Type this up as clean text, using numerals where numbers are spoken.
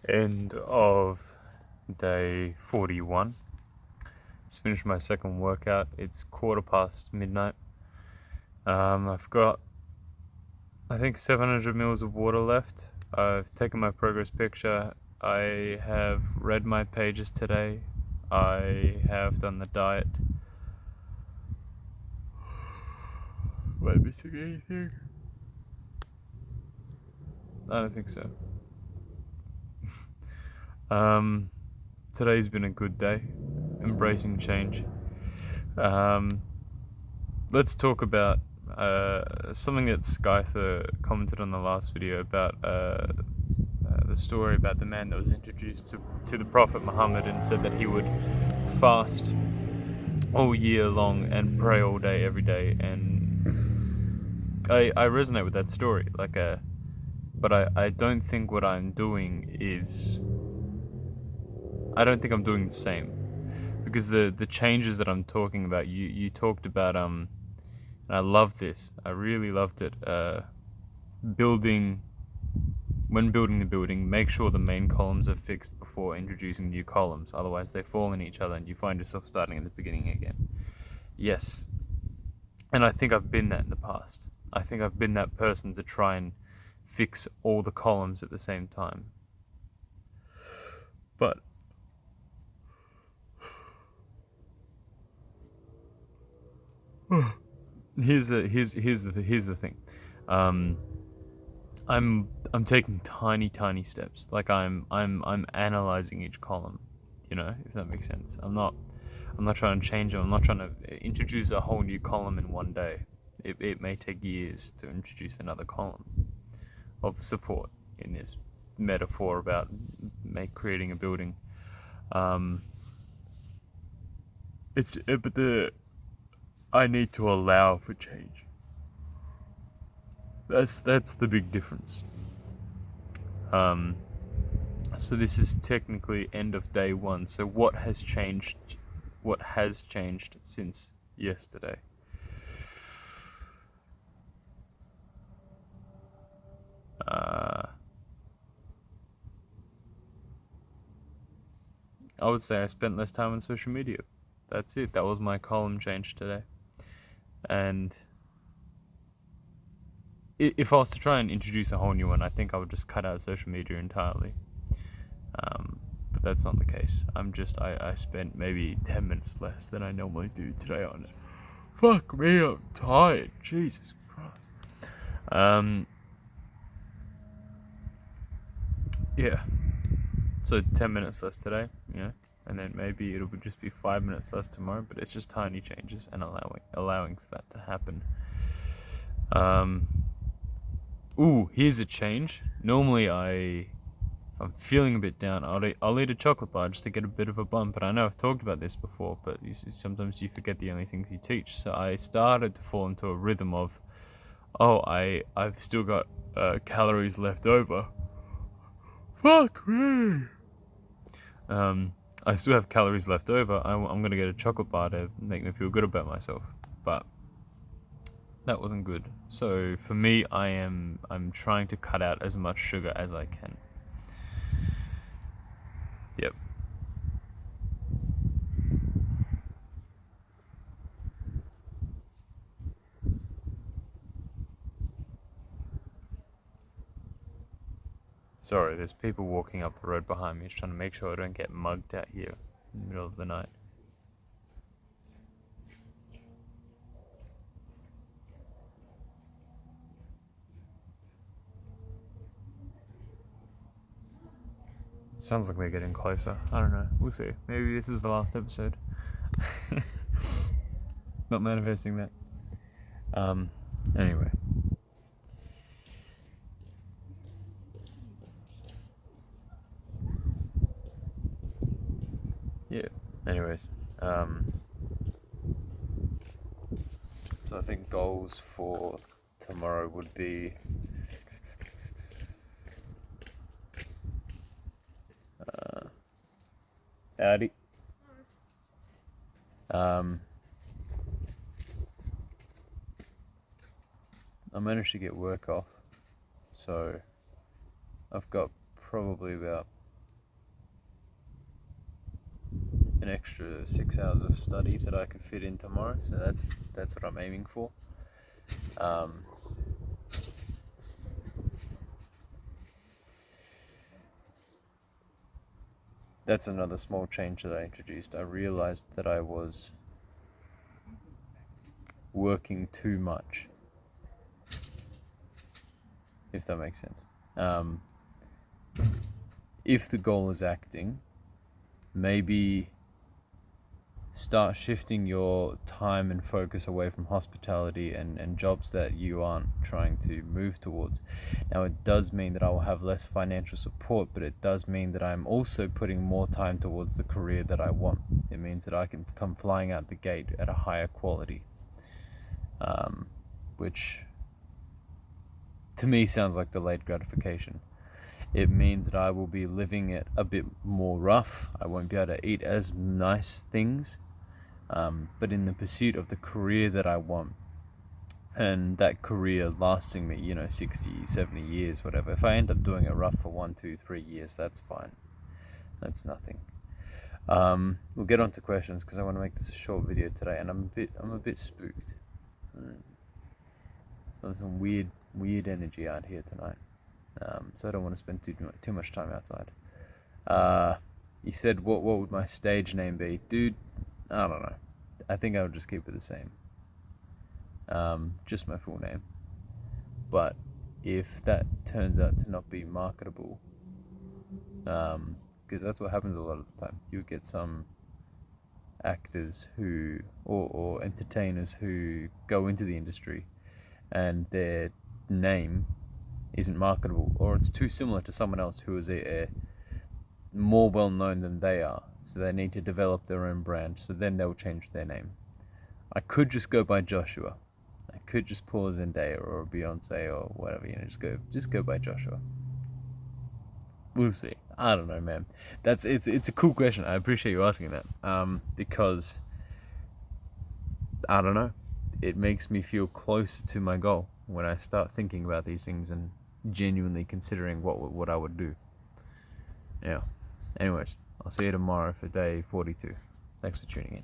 End of day 41. Just finished my second workout. It's midnight. I've got, I think, 700 mils of water left. I've taken my progress picture. I have read my pages today. I have done the diet. Am I missing anything? I don't think so. Today's been a good day. Embracing change. Let's talk about something that Skyther commented on the last video about the story about the man that was introduced to the Prophet Muhammad and said that he would fast all year long and pray all day every day, and I resonate with that story. But I don't think what I'm doing is, I don't think I'm doing the same, because the changes that I'm talking about, you talked about, and I love this, I really loved it, when building the building, make sure the main columns are fixed before introducing new columns, otherwise they fall in each other and you find yourself starting at the beginning again. Yes, and I think I've been that in the past. I think I've been that person to try and fix all the columns at the same time. But here's the thing. I'm taking tiny steps. Like I'm analyzing each column, if that makes sense. I'm not trying to change them. I'm not trying to introduce a whole new column in one day. It may take years to introduce another column of support in this metaphor about creating a building. I need to allow for change. That's the big difference. So this is technically end of day 1. So what has changed? What has changed since yesterday? I would say I spent less time on social media. That's it. That was my column change today. And if I was to try and introduce a whole new one, I think I would just cut out social media entirely. But that's not the case. I spent maybe 10 minutes less than I normally do today on it. Fuck me, I'm tired. Jesus Christ. Yeah. So 10 minutes less today, and then maybe it'll just be 5 minutes less tomorrow, but it's just tiny changes and allowing for that to happen. Here's a change. Normally I'm feeling a bit down, I'll eat a chocolate bar just to get a bit of a bump, and I know I've talked about this before, but sometimes you forget the only things you teach. So I started to fall into a rhythm of, I've still got calories left over. Fuck me. I still have calories left over. I'm gonna get a chocolate bar to make me feel good about myself, but that wasn't good. So for me, I'm trying to cut out as much sugar as I can. Yep. Sorry, there's people walking up the road behind me, just trying to make sure I don't get mugged out here in the middle of the night. Sounds like we're getting closer. I don't know. We'll see. Maybe this is the last episode. Not manifesting that. Anyway. Yeah. Anyways. So I think goals for tomorrow would be howdy. I managed to get work off, so I've got probably about an extra 6 hours of study that I could fit in tomorrow, so that's what I'm aiming for. That's another small change that I introduced. I realized that I was working too much, if that makes sense. If the goal is acting, maybe start shifting your time and focus away from hospitality and jobs that you aren't trying to move towards. Now, it does mean that I will have less financial support, but it does mean that I'm also putting more time towards the career that I want. It means that I can come flying out the gate at a higher quality, which to me sounds like delayed gratification. It means that I will be living it a bit more rough. I won't be able to eat as nice things, but in the pursuit of the career that I want, and that career lasting me, 60, 70 years, whatever. If I end up doing it rough for 1, 2, 3 years, that's fine. That's nothing. We'll get on to questions because I want to make this a short video today, and I'm a bit spooked. There's some weird energy out here tonight. So I don't want to spend too much time outside. You said what would my stage name be? Dude, I don't know. I think I would just keep it the same. Just my full name. But if that turns out to not be marketable, because that's what happens a lot of the time, you get some actors who or entertainers who go into the industry and their name isn't marketable, or it's too similar to someone else who is a more well known than they are, so they need to develop their own brand, so then they'll change their name. I could just go by Joshua. I could just pull a Zendaya or a Beyonce or whatever, just go by Joshua. We'll see. I don't know, man. It's a cool question. I appreciate you asking that. Because I don't know. It makes me feel closer to my goal when I start thinking about these things and genuinely considering what I would do. Yeah. Anyways, I'll see you tomorrow for day 42. Thanks for tuning in.